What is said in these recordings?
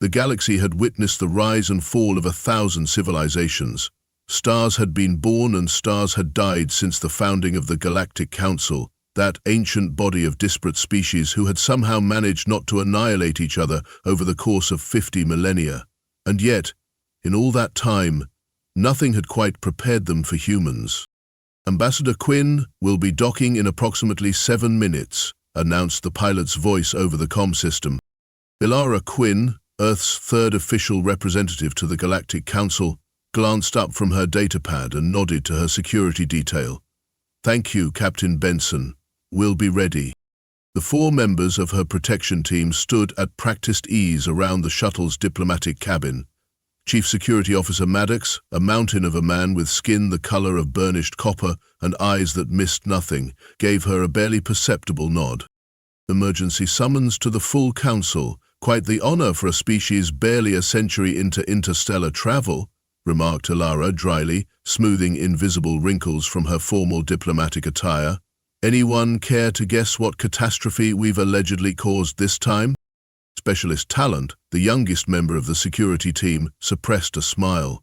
The galaxy had witnessed the rise and fall of 1,000 civilizations. Stars had been born and stars had died since the founding of the Galactic Council, that ancient body of disparate species who had somehow managed not to annihilate each other over the course of 50 millennia. And yet, in all that time, nothing had quite prepared them for humans. "Ambassador Quinn will be docking in approximately 7 minutes, announced the pilot's voice over the comm system. Elara Quinn, Earth's third official representative to the Galactic Council, glanced up from her datapad and nodded to her security detail. "Thank you, Captain Benson. We'll be ready." The 4 members of her protection team stood at practiced ease around the shuttle's diplomatic cabin. Chief Security Officer Maddox, a mountain of a man with skin the color of burnished copper and eyes that missed nothing, gave her a barely perceptible nod. "Emergency summons to the full council. Quite the honor for a species barely a century into interstellar travel," remarked Elara dryly, smoothing invisible wrinkles from her formal diplomatic attire. "Anyone care to guess what catastrophe we've allegedly caused this time?" Specialist Talent, the youngest member of the security team, suppressed a smile.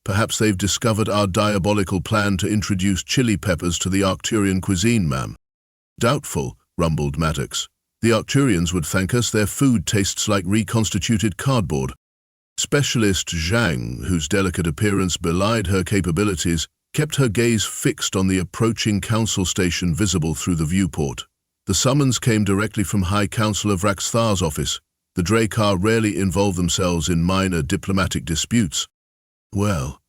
"Perhaps they've discovered our diabolical plan to introduce chili peppers to the Arcturian cuisine, ma'am." "Doubtful," rumbled Maddox. "The Arcturians would thank us. Their food tastes like reconstituted cardboard." Specialist Zhang, whose delicate appearance belied her capabilities, kept her gaze fixed on the approaching council station visible through the viewport. The summons came directly from High Council of Raxthar's office. The Drakkar rarely involve themselves in minor diplomatic disputes. "Well,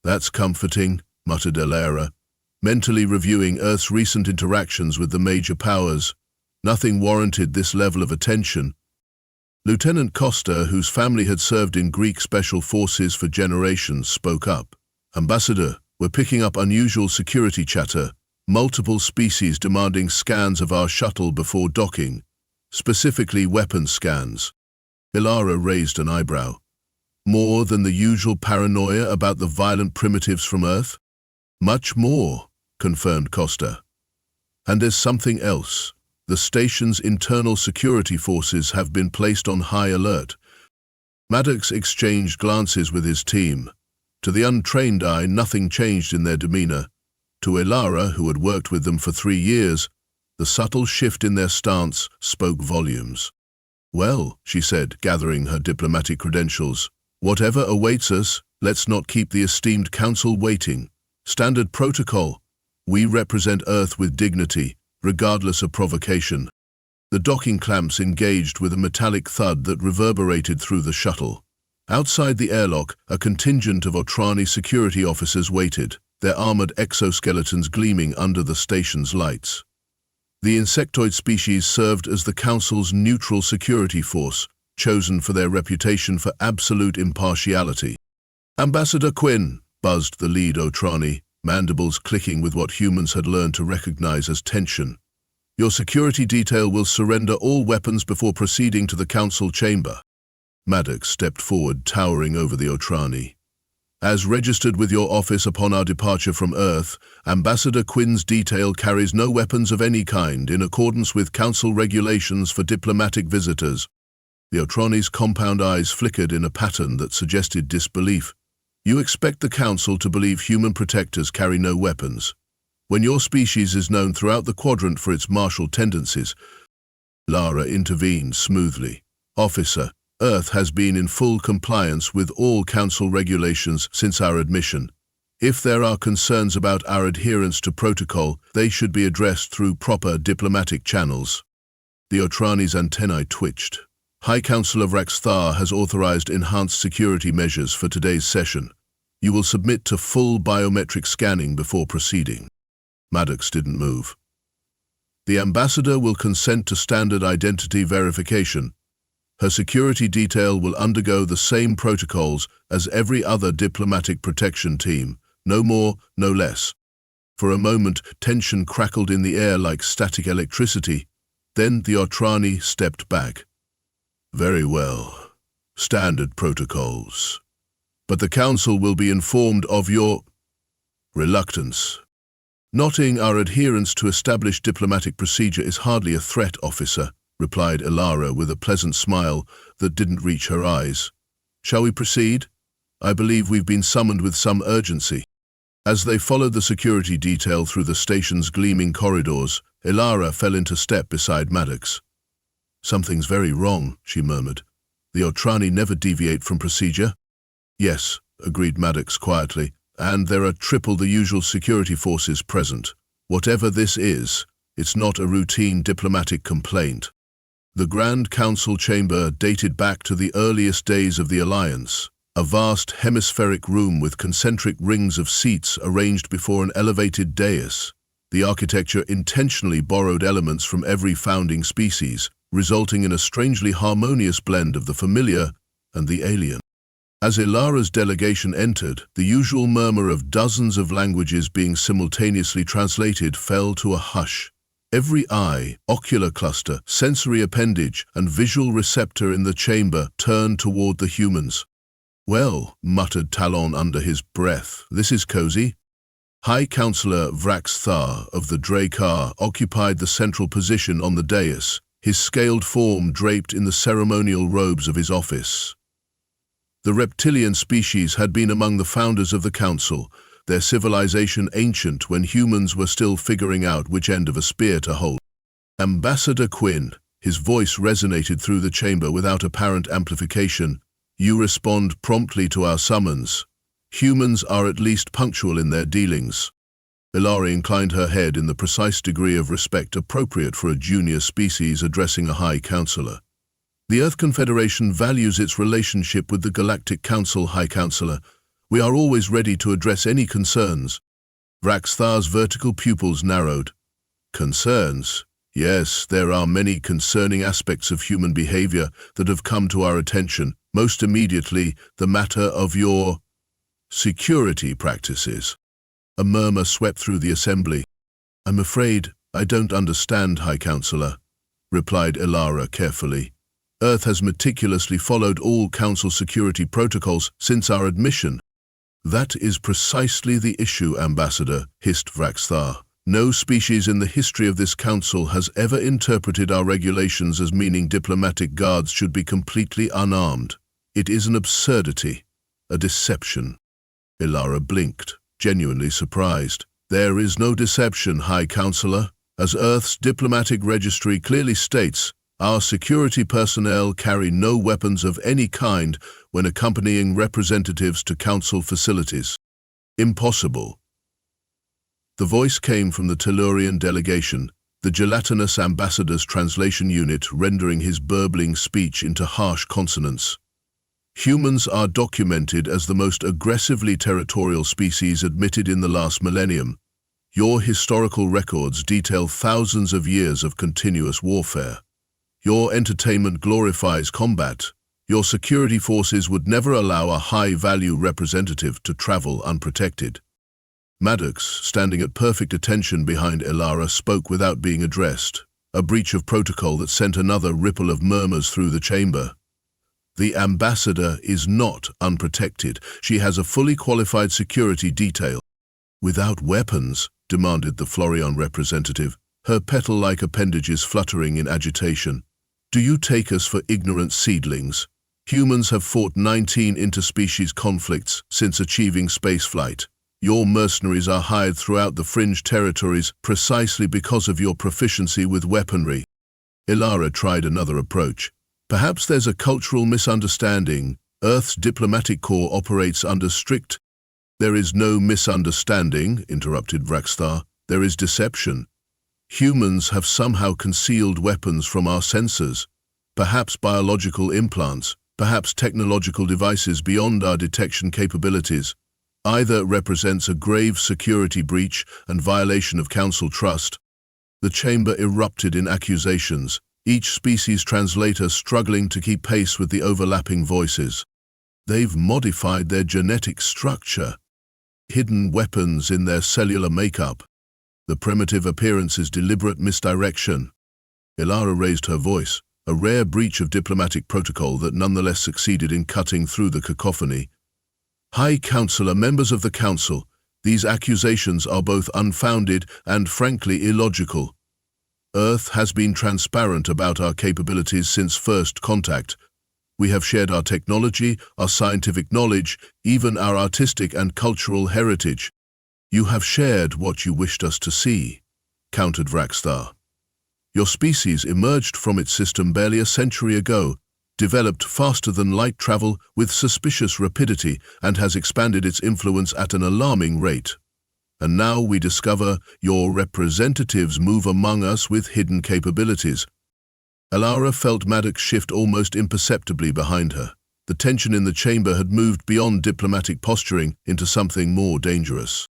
that's comforting," muttered Elara, mentally reviewing Earth's recent interactions with the major powers. Nothing warranted this level of attention. Lieutenant Costa, whose family had served in Greek special forces for generations, spoke up. "Ambassador, we're picking up unusual security chatter. Multiple species demanding scans of our shuttle before docking, specifically weapons scans." Elara raised an eyebrow. "More than the usual paranoia about the violent primitives from Earth?" "Much more," confirmed Costa. "And there's something else. The station's internal security forces have been placed on high alert." Maddox exchanged glances with his team. To the untrained eye, nothing changed in their demeanor. To Elara, who had worked with them for 3 years, the subtle shift in their stance spoke volumes. "Well," she said, gathering her diplomatic credentials, "whatever awaits us, let's not keep the esteemed council waiting. Standard protocol. We represent Earth with dignity, regardless of provocation." The docking clamps engaged with a metallic thud that reverberated through the shuttle. Outside the airlock, a contingent of Otrani security officers waited, their armored exoskeletons gleaming under the station's lights. The insectoid species served as the Council's neutral security force, chosen for their reputation for absolute impartiality. "Ambassador Quinn," buzzed the lead Otrani, mandibles clicking with what humans had learned to recognize as tension. "Your security detail will surrender all weapons before proceeding to the Council chamber." Maddox stepped forward, towering over the Otrani. "As registered with your office upon our departure from Earth, Ambassador Quinn's detail carries no weapons of any kind in accordance with Council regulations for diplomatic visitors." The Otrani's compound eyes flickered in a pattern that suggested disbelief. "You expect the Council to believe human protectors carry no weapons, when your species is known throughout the quadrant for its martial tendencies?" Lara intervened smoothly. "Officer, Earth has been in full compliance with all Council regulations since our admission. If there are concerns about our adherence to protocol, they should be addressed through proper diplomatic channels." The Otrani's antennae twitched. "High Council of Raxthar has authorized enhanced security measures for today's session. You will submit to full biometric scanning before proceeding." Maddox didn't move. "The Ambassador will consent to standard identity verification. Her security detail will undergo the same protocols as every other diplomatic protection team, no more, no less." For a moment, tension crackled in the air like static electricity. Then the Otrani stepped back. "Very well. Standard protocols. But the Council will be informed of your reluctance." "Noting our adherence to established diplomatic procedure is hardly a threat, officer," replied Elara with a pleasant smile that didn't reach her eyes. "Shall we proceed? I believe we've been summoned with some urgency." As they followed the security detail through the station's gleaming corridors, Elara fell into step beside Maddox. "Something's very wrong," she murmured. "The Otrani never deviate from procedure?" "Yes," agreed Maddox quietly, "and there are triple the usual security forces present. Whatever this is, it's not a routine diplomatic complaint." The Grand Council chamber dated back to the earliest days of the Alliance, a vast hemispheric room with concentric rings of seats arranged before an elevated dais. The architecture intentionally borrowed elements from every founding species, resulting in a strangely harmonious blend of the familiar and the alien. As Elara's delegation entered, the usual murmur of dozens of languages being simultaneously translated fell to a hush. Every eye, ocular cluster, sensory appendage, and visual receptor in the chamber turned toward the humans. "Well," muttered Talon under his breath, "this is cozy." High Counselor Vrax Thar of the Drakkar occupied the central position on the dais, his scaled form draped in the ceremonial robes of his office. The reptilian species had been among the founders of the Council, their civilization ancient when humans were still figuring out which end of a spear to hold. "Ambassador Quinn," his voice resonated through the chamber without apparent amplification, "you respond promptly to our summons. Humans are at least punctual in their dealings." Elara inclined her head in the precise degree of respect appropriate for a junior species addressing a High Counselor. "The Earth Confederation values its relationship with the Galactic Council, High Counselor. We are always ready to address any concerns." Vrax Thar's vertical pupils narrowed. "Concerns? Yes, there are many concerning aspects of human behavior that have come to our attention, most immediately the matter of your security practices." A murmur swept through the assembly. "I'm afraid I don't understand, High Counselor," replied Elara carefully. "Earth has meticulously followed all Council security protocols since our admission." "That is precisely the issue, Ambassador," hissed Vrax Thar. "No species in the history of this Council has ever interpreted our regulations as meaning diplomatic guards should be completely unarmed. It is an absurdity, a deception." Elara blinked, genuinely surprised. "There is no deception, High Counselor. As Earth's diplomatic registry clearly states, our security personnel carry no weapons of any kind when accompanying representatives to Council facilities." "Impossible." The voice came from the Tellurian delegation, the gelatinous ambassador's translation unit rendering his burbling speech into harsh consonants. "Humans are documented as the most aggressively territorial species admitted in the last millennium. Your historical records detail thousands of years of continuous warfare. Your entertainment glorifies combat. Your security forces would never allow a high-value representative to travel unprotected." Maddox, standing at perfect attention behind Elara, spoke without being addressed, a breach of protocol that sent another ripple of murmurs through the chamber. "The ambassador is not unprotected. She has a fully qualified security detail." "Without weapons?" demanded the Florian representative, her petal-like appendages fluttering in agitation. "Do you take us for ignorant seedlings? Humans have fought 19 interspecies conflicts since achieving spaceflight. Your mercenaries are hired throughout the fringe territories precisely because of your proficiency with weaponry." Elara tried another approach. "Perhaps there's a cultural misunderstanding. Earth's diplomatic corps operates under strict—" "There is no misunderstanding," interrupted Vrax Thar. "There is deception. Humans have somehow concealed weapons from our sensors. Perhaps biological implants, perhaps technological devices beyond our detection capabilities. Either represents a grave security breach and violation of Council trust." The chamber erupted in accusations, each species translator struggling to keep pace with the overlapping voices. "They've modified their genetic structure. Hidden weapons in their cellular makeup. The primitive appearance is deliberate misdirection." Elara raised her voice, a rare breach of diplomatic protocol that nonetheless succeeded in cutting through the cacophony. "High Counselor, members of the Council, these accusations are both unfounded and frankly illogical." Earth has been transparent about our capabilities since first contact. We have shared our technology, our scientific knowledge, even our artistic and cultural heritage. You have shared what you wished us to see, countered Vraxthar. Your species emerged from its system barely a century ago, developed faster than light travel with suspicious rapidity, and has expanded its influence at an alarming rate. And now we discover your representatives move among us with hidden capabilities. Elara felt Maddox shift almost imperceptibly behind her. The tension in the chamber had moved beyond diplomatic posturing into something more dangerous.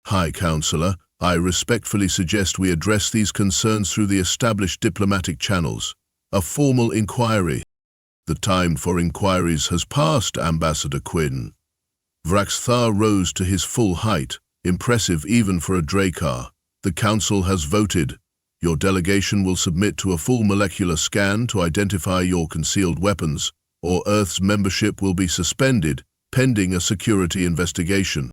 High Counselor, I respectfully suggest we address these concerns through the established diplomatic channels. A formal inquiry. The time for inquiries has passed, Ambassador Quinn. Vraxthar rose to his full height, impressive even for a Drakkar. The Council has voted. Your delegation will submit to a full molecular scan to identify your concealed weapons, or Earth's membership will be suspended, pending a security investigation.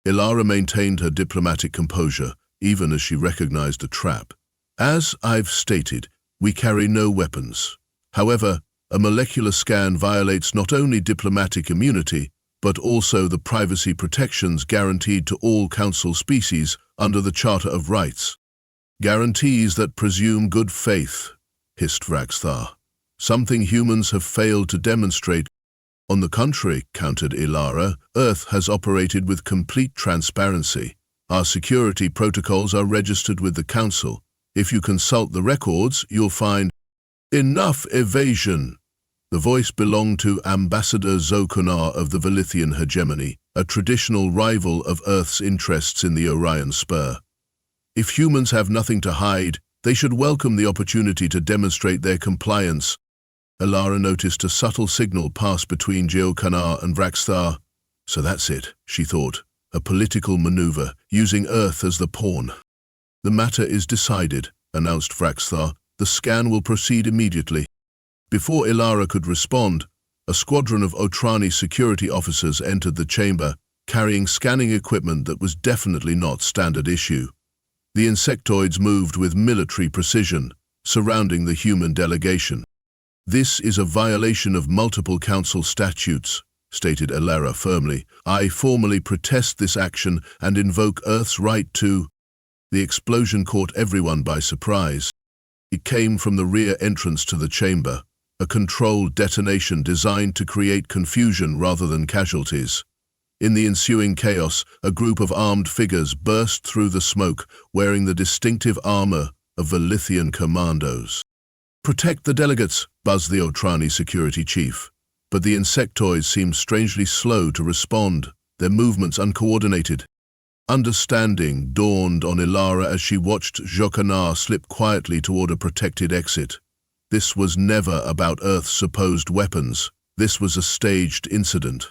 Elara maintained her diplomatic composure, even as she recognized a trap. As I've stated, we carry no weapons. However, a molecular scan violates not only diplomatic immunity, but also the privacy protections guaranteed to all Council species under the Charter of Rights. Guarantees that presume good faith, hissed Vraxthar. Something humans have failed to demonstrate. On the contrary, countered Elara, Earth has operated with complete transparency. Our security protocols are registered with the Council. If you consult the records, you'll find enough evasion. The voice belonged to Ambassador Zokonar of the Velithian hegemony, a traditional rival of Earth's interests in the Orion Spur. If humans have nothing to hide, they should welcome the opportunity to demonstrate their compliance. Elara noticed a subtle signal pass between Zokonar and Vraxthar. So that's it, she thought, a political maneuver, using Earth as the pawn. The matter is decided, announced Vraxthar. The scan will proceed immediately. Before Elara could respond, a squadron of Otrani security officers entered the chamber, carrying scanning equipment that was definitely not standard issue. The insectoids moved with military precision, surrounding the human delegation. This is a violation of multiple Council statutes, stated Elara firmly. I formally protest this action and invoke Earth's right to... The explosion caught everyone by surprise. It came from the rear entrance to the chamber, a controlled detonation designed to create confusion rather than casualties. In the ensuing chaos, a group of armed figures burst through the smoke, wearing the distinctive armor of Velithian commandos. Protect the delegates, buzzed the Otrani security chief. But the insectoids seemed strangely slow to respond, their movements uncoordinated. Understanding dawned on Elara as she watched Zokonar slip quietly toward a protected exit. This was never about Earth's supposed weapons. This was a staged incident.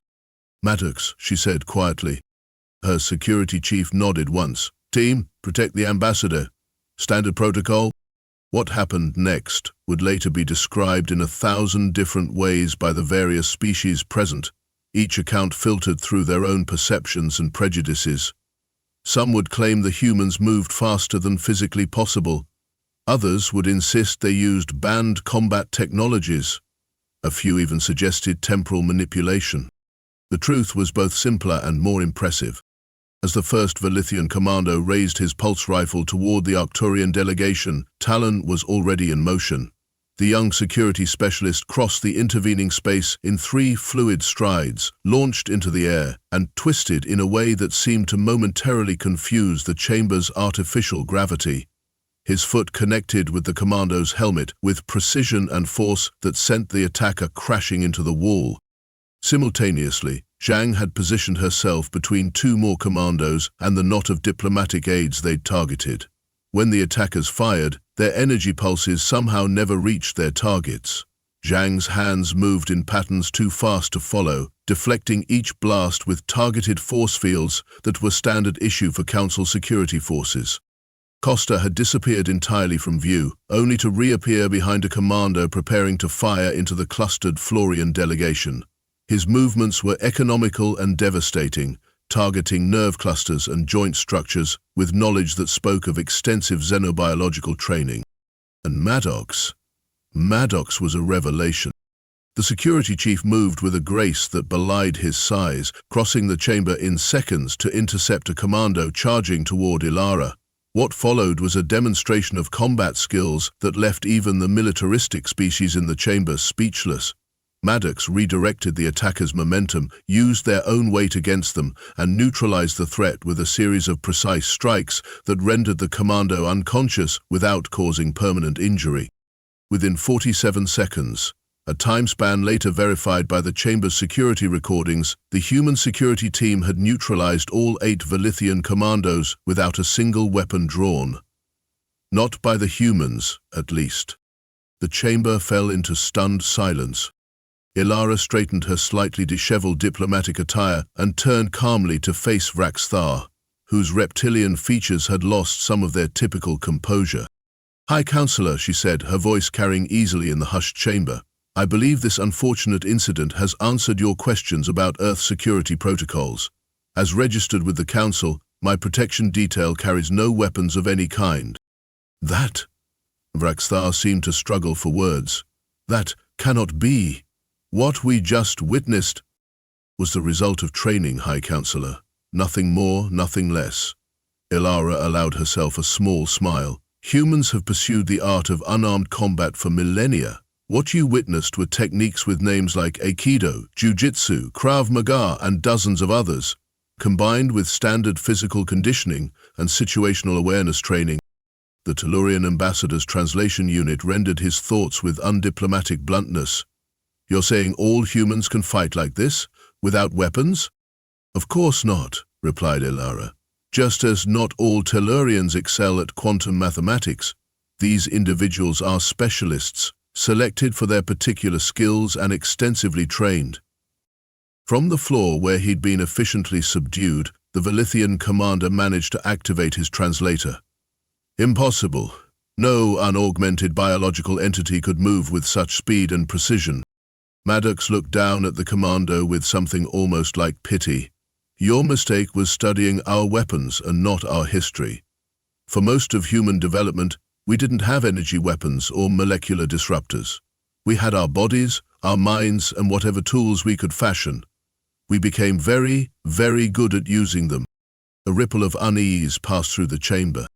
Maddox, she said quietly. Her security chief nodded once. Team, protect the ambassador. Standard protocol. What happened next would later be described in 1,000 different ways by the various species present, each account filtered through their own perceptions and prejudices. Some would claim the humans moved faster than physically possible. Others would insist they used banned combat technologies. A few even suggested temporal manipulation. The truth was both simpler and more impressive. As the first Velithian commando raised his pulse rifle toward the Arcturian delegation, Talon was already in motion. The young security specialist crossed the intervening space in 3 fluid strides, launched into the air, and twisted in a way that seemed to momentarily confuse the chamber's artificial gravity. His foot connected with the commando's helmet with precision and force that sent the attacker crashing into the wall. Simultaneously, Zhang had positioned herself between 2 more commandos and the knot of diplomatic aides they'd targeted. When the attackers fired, their energy pulses somehow never reached their targets. Zhang's hands moved in patterns too fast to follow, deflecting each blast with targeted force fields that were standard issue for Council security forces. Costa had disappeared entirely from view, only to reappear behind a commando preparing to fire into the clustered Florian delegation. His movements were economical and devastating, targeting nerve clusters and joint structures with knowledge that spoke of extensive xenobiological training. And Maddox? Maddox was a revelation. The security chief moved with a grace that belied his size, crossing the chamber in seconds to intercept a commando charging toward Elara. What followed was a demonstration of combat skills that left even the militaristic species in the chamber speechless. Maddox redirected the attackers' momentum, used their own weight against them, and neutralized the threat with a series of precise strikes that rendered the commando unconscious without causing permanent injury. Within 47 seconds, a time span later verified by the chamber's security recordings, the human security team had neutralized all 8 Velithian commandos without a single weapon drawn. Not by the humans, at least. The chamber fell into stunned silence. Elara straightened her slightly disheveled diplomatic attire and turned calmly to face Vraxthar, whose reptilian features had lost some of their typical composure. "High Counselor," she said, her voice carrying easily in the hushed chamber, "I believe this unfortunate incident has answered your questions about Earth security protocols. As registered with the Council, my protection detail carries no weapons of any kind." "That?" Vraxthar seemed to struggle for words. "That cannot be. What we just witnessed was the result of training, High Counselor. Nothing more, nothing less." Elara allowed herself a small smile. "Humans have pursued the art of unarmed combat for millennia. What you witnessed were techniques with names like Aikido, Jiu-Jitsu, Krav Maga, and dozens of others, combined with standard physical conditioning and situational awareness training." The Tellurian ambassador's translation unit rendered his thoughts with undiplomatic bluntness. "You're saying all humans can fight like this, without weapons?" "Of course not," replied Elara. "Just as not all Tellurians excel at quantum mathematics, these individuals are specialists, selected for their particular skills and extensively trained." From the floor where he'd been efficiently subdued, the Velithian commander managed to activate his translator. "Impossible. No unaugmented biological entity could move with such speed and precision." Maddox looked down at the commando with something almost like pity. "Your mistake was studying our weapons and not our history. For most of human development, we didn't have energy weapons or molecular disruptors. We had our bodies, our minds, and whatever tools we could fashion. We became very, very good at using them." A ripple of unease passed through the chamber.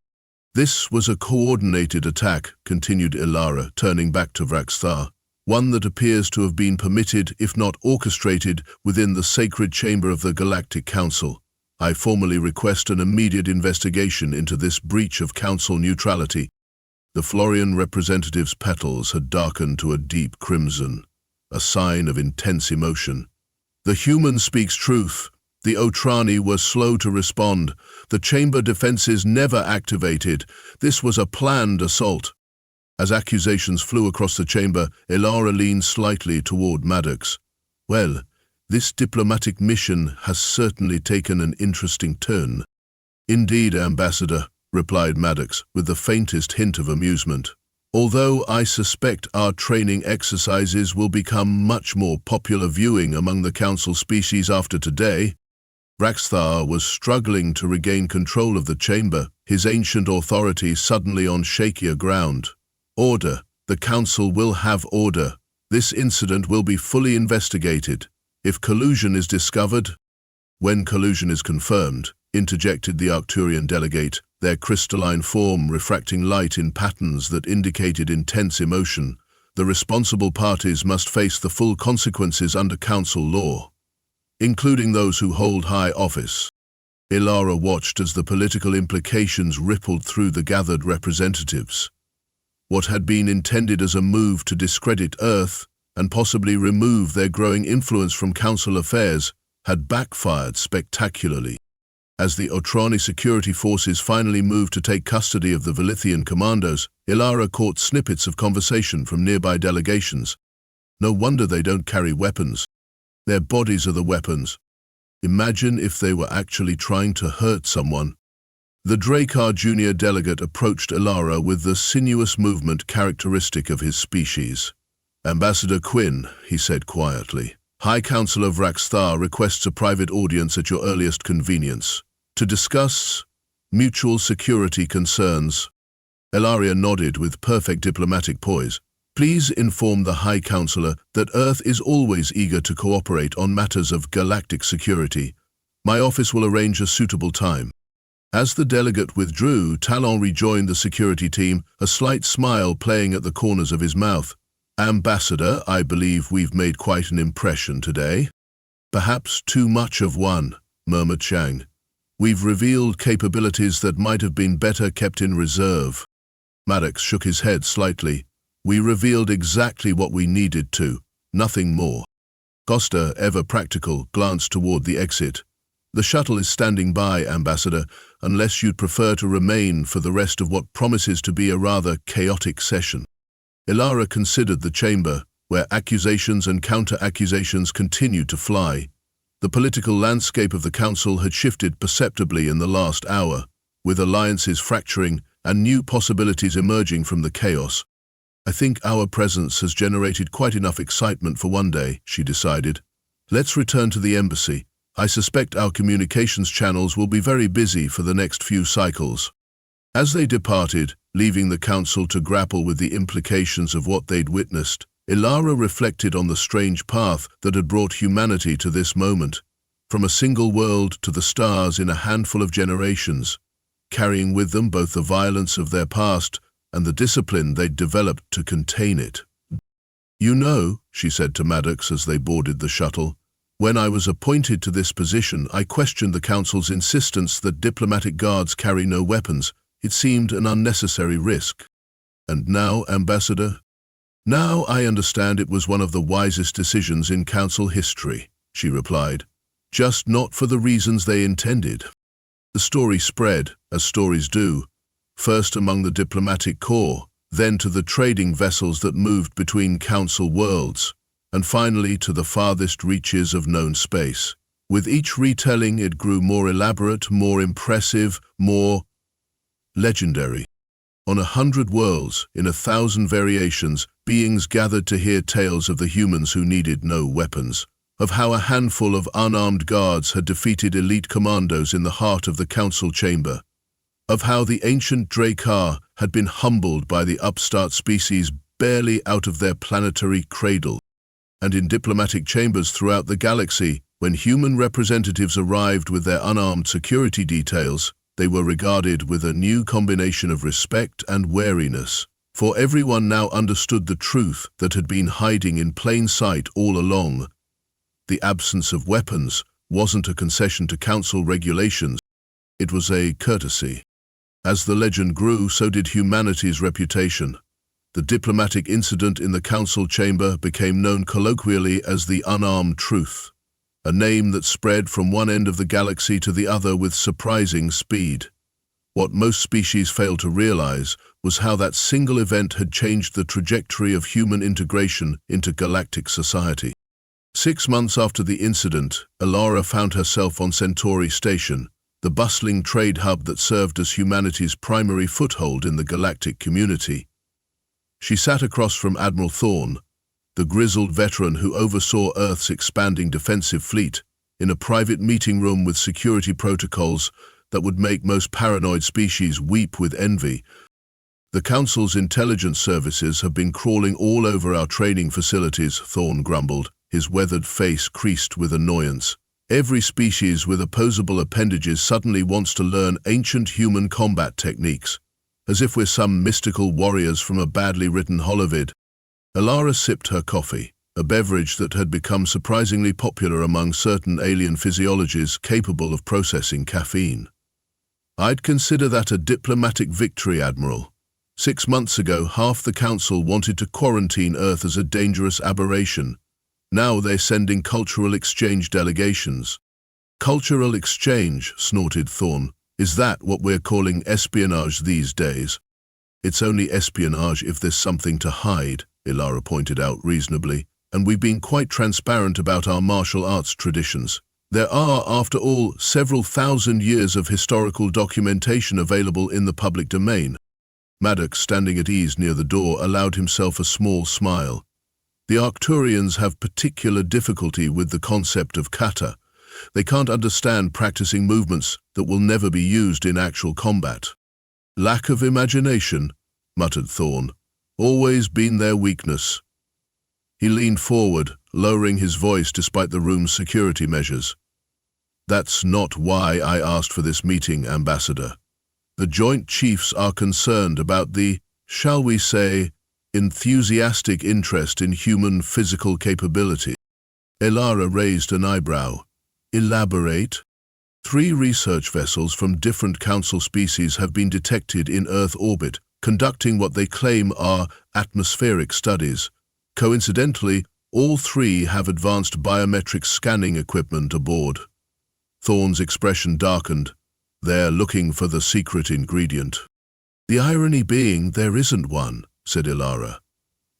"This was a coordinated attack," continued Elara, turning back to Vraxthar. "One that appears to have been permitted, if not orchestrated, within the sacred chamber of the Galactic Council. I formally request an immediate investigation into this breach of Council neutrality." The Florian representative's petals had darkened to a deep crimson, a sign of intense emotion. "The human speaks truth. The Otrani were slow to respond. The chamber defenses never activated. This was a planned assault." As accusations flew across the chamber, Elara leaned slightly toward Maddox. "Well, this diplomatic mission has certainly taken an interesting turn." "Indeed, Ambassador," replied Maddox, with the faintest hint of amusement. "Although I suspect our training exercises will become much more popular viewing among the Council species after today." Vraxthar was struggling to regain control of the chamber, his ancient authority suddenly on shakier ground. "Order. The Council will have order. This incident will be fully investigated. If collusion is discovered—" "When collusion is confirmed," interjected the Arcturian delegate, their crystalline form refracting light in patterns that indicated intense emotion, "the responsible parties must face the full consequences under Council law, including those who hold high office." Elara watched as the political implications rippled through the gathered representatives. What had been intended as a move to discredit Earth and possibly remove their growing influence from Council affairs had backfired spectacularly. As the Otrani security forces finally moved to take custody of the Velithian commandos, Elara caught snippets of conversation from nearby delegations. "No wonder they don't carry weapons. Their bodies are the weapons. Imagine if they were actually trying to hurt someone." The Drakkar Junior delegate approached Elara with the sinuous movement characteristic of his species. "Ambassador Quinn," he said quietly, "High Counselor Vraxthar requests a private audience at your earliest convenience to discuss mutual security concerns." Elara nodded with perfect diplomatic poise. Please inform the High Counselor that Earth is always eager to cooperate on matters of galactic security. My office will arrange a suitable time. As the delegate withdrew, Talon rejoined the security team, a slight smile playing at the corners of his mouth. Ambassador, I believe we've made quite an impression today. Perhaps too much of one, murmured Chang. We've revealed capabilities that might have been better kept in reserve. Maddox shook his head slightly. We revealed exactly what we needed to, nothing more. Costa, ever practical, glanced toward the exit. The shuttle is standing by, Ambassador, unless you'd prefer to remain for the rest of what promises to be a rather chaotic session. Elara considered the chamber, where accusations and counter-accusations continued to fly. The political landscape of the Council had shifted perceptibly in the last hour, with alliances fracturing and new possibilities emerging from the chaos. I think our presence has generated quite enough excitement for one day, she decided. Let's return to the embassy. I suspect our communications channels will be very busy for the next few cycles. As they departed, leaving the Council to grapple with the implications of what they'd witnessed, Elara reflected on the strange path that had brought humanity to this moment, from a single world to the stars in a handful of generations, carrying with them both the violence of their past and the discipline they'd developed to contain it. You know, she said to Maddox as they boarded the shuttle, when I was appointed to this position, I questioned the Council's insistence that diplomatic guards carry no weapons. It seemed an unnecessary risk. And now, Ambassador? Now I understand it was one of the wisest decisions in Council history, she replied, just not for the reasons they intended. The story spread, as stories do, first among the diplomatic corps, then to the trading vessels that moved between Council worlds, and finally to the farthest reaches of known space. With each retelling, it grew more elaborate, more impressive, more legendary. On 100 worlds, in 1,000 variations, beings gathered to hear tales of the humans who needed no weapons, of how a handful of unarmed guards had defeated elite commandos in the heart of the Council chamber, of how the ancient Drakkar had been humbled by the upstart species barely out of their planetary cradle. And in diplomatic chambers throughout the galaxy, when human representatives arrived with their unarmed security details, they were regarded with a new combination of respect and wariness, for everyone now understood the truth that had been hiding in plain sight all along. The absence of weapons wasn't a concession to Council regulations, it was a courtesy. As the legend grew, so did humanity's reputation. The diplomatic incident in the Council chamber became known colloquially as the Unarmed Truth, a name that spread from one end of the galaxy to the other with surprising speed. What most species failed to realize was how that single event had changed the trajectory of human integration into galactic society. 6 months after the incident, Elara found herself on Centauri Station, the bustling trade hub that served as humanity's primary foothold in the galactic community. She sat across from Admiral Thorne, the grizzled veteran who oversaw Earth's expanding defensive fleet, in a private meeting room with security protocols that would make most paranoid species weep with envy. The Council's intelligence services have been crawling all over our training facilities, Thorne grumbled, his weathered face creased with annoyance. Every species with opposable appendages suddenly wants to learn ancient human combat techniques, as if we're some mystical warriors from a badly written holovid. Elara sipped her coffee, a beverage that had become surprisingly popular among certain alien physiologies capable of processing caffeine. I'd consider that a diplomatic victory, Admiral. 6 months ago, half the Council wanted to quarantine Earth as a dangerous aberration. Now they're sending cultural exchange delegations. Cultural exchange, snorted Thorne. Is that what we're calling espionage these days? It's only espionage if there's something to hide, Elara pointed out reasonably, and we've been quite transparent about our martial arts traditions. There are, after all, several thousand years of historical documentation available in the public domain. Maddox, standing at ease near the door, allowed himself a small smile. The Arcturians have particular difficulty with the concept of kata. They can't understand practicing movements that will never be used in actual combat. Lack of imagination, muttered Thorne. Always been their weakness. He leaned forward, lowering his voice despite the room's security measures. That's not why I asked for this meeting, Ambassador. The Joint Chiefs are concerned about the, shall we say, enthusiastic interest in human physical capability. Elara raised an eyebrow. Elaborate? 3 research vessels from different Council species have been detected in Earth orbit, conducting what they claim are atmospheric studies. Coincidentally, all 3 have advanced biometric scanning equipment aboard. Thorne's expression darkened. They're looking for the secret ingredient. The irony being there isn't one, said Elara.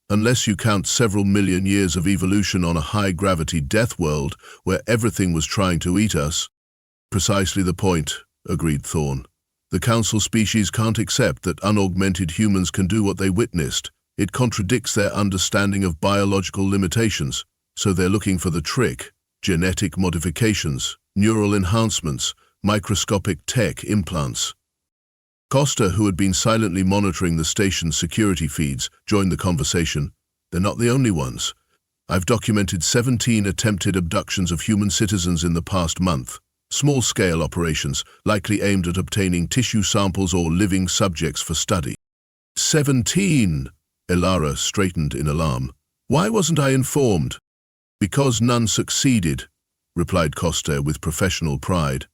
Unless you count several million years of evolution on a high-gravity death world where everything was trying to eat us. Precisely the point, agreed Thorne. The Council species can't accept that unaugmented humans can do what they witnessed. It contradicts their understanding of biological limitations, so they're looking for the trick: genetic modifications, neural enhancements, microscopic tech implants. Costa, who had been silently monitoring the station's security feeds, joined the conversation. They're not the only ones. I've documented 17 attempted abductions of human citizens in the past month. Small-scale operations, likely aimed at obtaining tissue samples or living subjects for study. 17! Elara straightened in alarm. Why wasn't I informed? Because none succeeded, replied Costa with professional pride.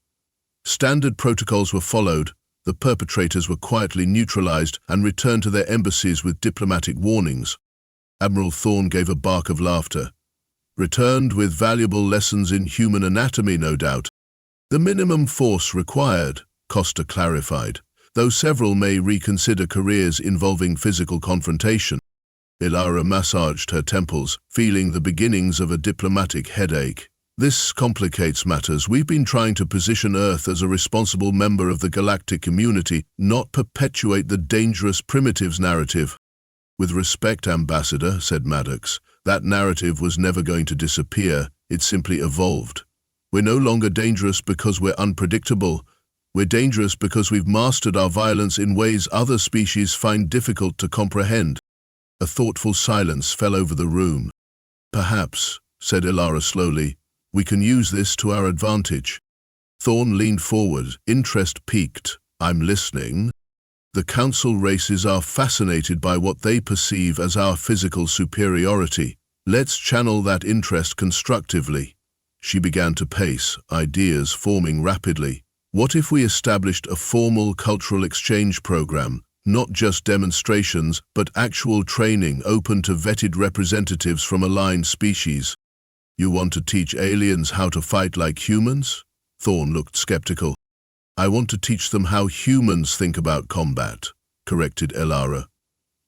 Standard protocols were followed. The perpetrators were quietly neutralized and returned to their embassies with diplomatic warnings. Admiral Thorne gave a bark of laughter. Returned with valuable lessons in human anatomy, no doubt. The minimum force required, Costa clarified, though several may reconsider careers involving physical confrontation. Elara massaged her temples, feeling the beginnings of a diplomatic headache. This complicates matters. We've been trying to position Earth as a responsible member of the galactic community, not perpetuate the dangerous primitives narrative. With respect, Ambassador, said Maddox, that narrative was never going to disappear. It simply evolved. We're no longer dangerous because we're unpredictable. We're dangerous because we've mastered our violence in ways other species find difficult to comprehend. A thoughtful silence fell over the room. Perhaps, said Elara slowly, we can use this to our advantage. Thorne leaned forward, interest peaked. I'm listening. The Council races are fascinated by what they perceive as our physical superiority. Let's channel that interest constructively. She began to pace, ideas forming rapidly. What if we established a formal cultural exchange program, not just demonstrations, but actual training open to vetted representatives from aligned species? You want to teach aliens how to fight like humans? Thorne looked skeptical. I want to teach them how humans think about combat, corrected Elara.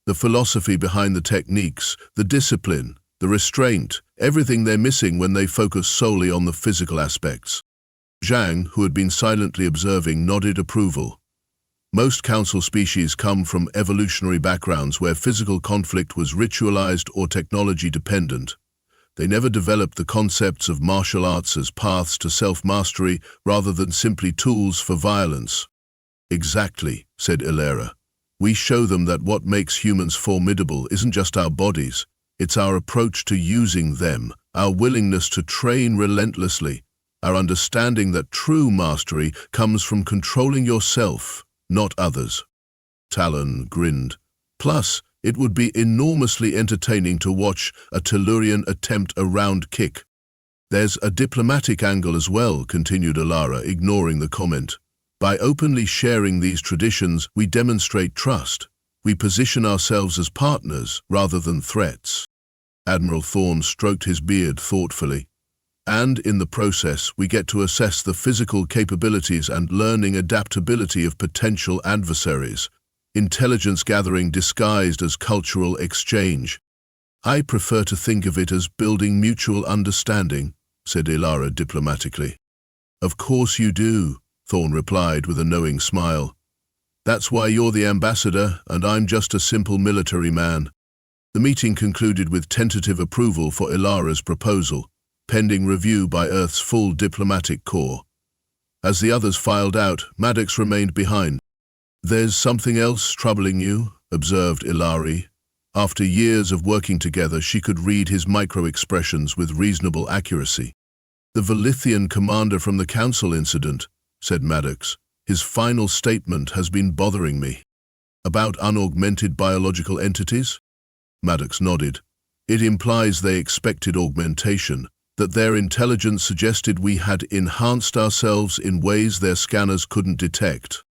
The philosophy behind the techniques, the discipline, the restraint, everything they're missing when they focus solely on the physical aspects. Zhang, who had been silently observing, nodded approval. Most Council species come from evolutionary backgrounds where physical conflict was ritualized or technology-dependent. They never developed the concepts of martial arts as paths to self-mastery rather than simply tools for violence. Exactly, said Elara. We show them that what makes humans formidable isn't just our bodies, it's our approach to using them, our willingness to train relentlessly, our understanding that true mastery comes from controlling yourself, not others. Talon grinned. Plus, it would be enormously entertaining to watch a Tellurian attempt a round kick. There's a diplomatic angle as well, continued Elara, ignoring the comment. By openly sharing these traditions, we demonstrate trust. We position ourselves as partners rather than threats. Admiral Thorne stroked his beard thoughtfully. And in the process, we get to assess the physical capabilities and learning adaptability of potential adversaries. Intelligence gathering disguised as cultural exchange. I prefer to think of it as building mutual understanding, said Elara diplomatically. Of course you do, Thorne replied with a knowing smile. That's why you're the ambassador, and I'm just a simple military man. The meeting concluded with tentative approval for Elara's proposal, pending review by Earth's full diplomatic corps. As the others filed out, Maddox remained behind. There's something else troubling you? observed Elara. After years of working together, she could read his micro-expressions with reasonable accuracy. "The Velithian commander from the Council incident," said Maddox. "His final statement has been bothering me." "About unaugmented biological entities?" Maddox nodded. "It implies they expected augmentation, that their intelligence suggested we had enhanced ourselves in ways their scanners couldn't detect."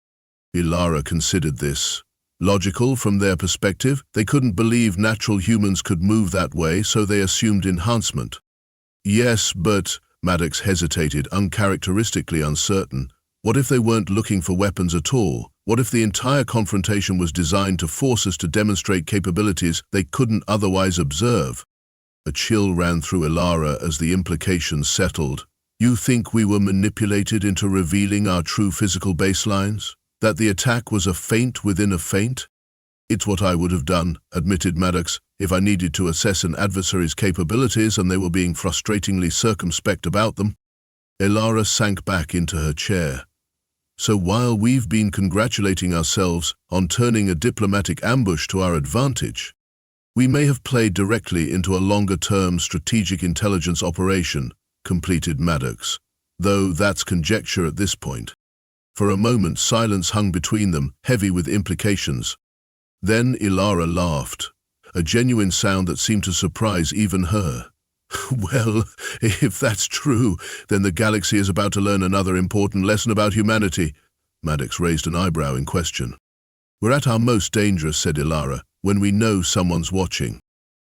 Elara considered this. Logical from their perspective, they couldn't believe natural humans could move that way, so they assumed enhancement. "Yes, but," Maddox hesitated, uncharacteristically uncertain. "What if they weren't looking for weapons at all? What if the entire confrontation was designed to force us to demonstrate capabilities they couldn't otherwise observe?" A chill ran through Elara as the implications settled. "You think we were manipulated into revealing our true physical baselines? That the attack was a feint within a feint?" "It's what I would have done," admitted Maddox, "if I needed to assess an adversary's capabilities and they were being frustratingly circumspect about them." Elara sank back into her chair. "So while we've been congratulating ourselves on turning a diplomatic ambush to our advantage, we may have played directly into a longer-term strategic intelligence operation," completed Maddox, "though that's conjecture at this point." For a moment, silence hung between them, heavy with implications. Then Elara laughed, a genuine sound that seemed to surprise even her. "Well, if that's true, then the galaxy is about to learn another important lesson about humanity." Maddox raised an eyebrow in question. "We're at our most dangerous," said Elara, "when we know someone's watching."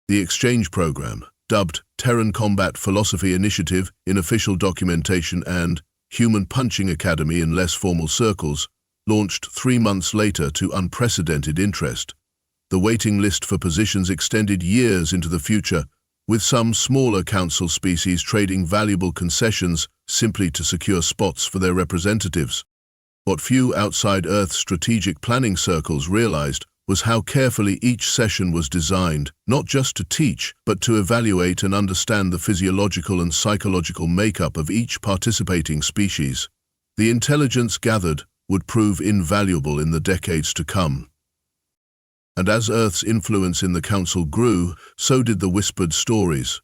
The exchange program, dubbed Terran Combat Philosophy Initiative in official documentation and Human Punching Academy in less formal circles, launched 3 months later to unprecedented interest. The waiting list for positions extended years into the future, with some smaller council species trading valuable concessions simply to secure spots for their representatives. What few outside Earth's strategic planning circles realized was how carefully each session was designed, not just to teach, but to evaluate and understand the physiological and psychological makeup of each participating species. The intelligence gathered would prove invaluable in the decades to come. And as Earth's influence in the Council grew, so did the whispered stories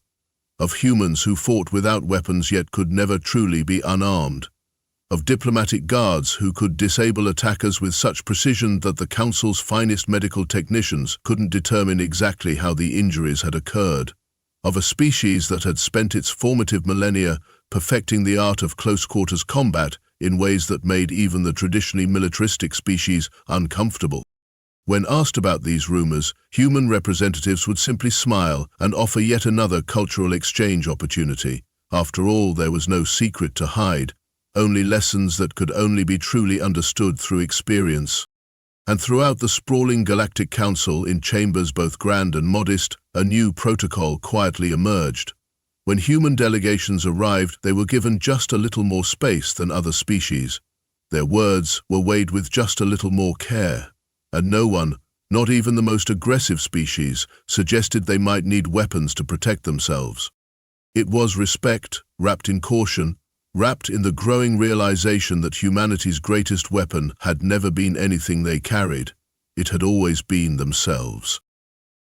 of humans who fought without weapons yet could never truly be unarmed, of diplomatic guards who could disable attackers with such precision that the Council's finest medical technicians couldn't determine exactly how the injuries had occurred, of a species that had spent its formative millennia perfecting the art of close-quarters combat in ways that made even the traditionally militaristic species uncomfortable. When asked about these rumors, human representatives would simply smile and offer yet another cultural exchange opportunity. After all, there was no secret to hide, only lessons that could only be truly understood through experience. And throughout the sprawling Galactic Council, in chambers both grand and modest, a new protocol quietly emerged. When human delegations arrived, they were given just a little more space than other species. Their words were weighed with just a little more care, and no one, not even the most aggressive species, suggested they might need weapons to protect themselves. It was respect, wrapped in caution, wrapped in the growing realization that humanity's greatest weapon had never been anything they carried. It had always been themselves.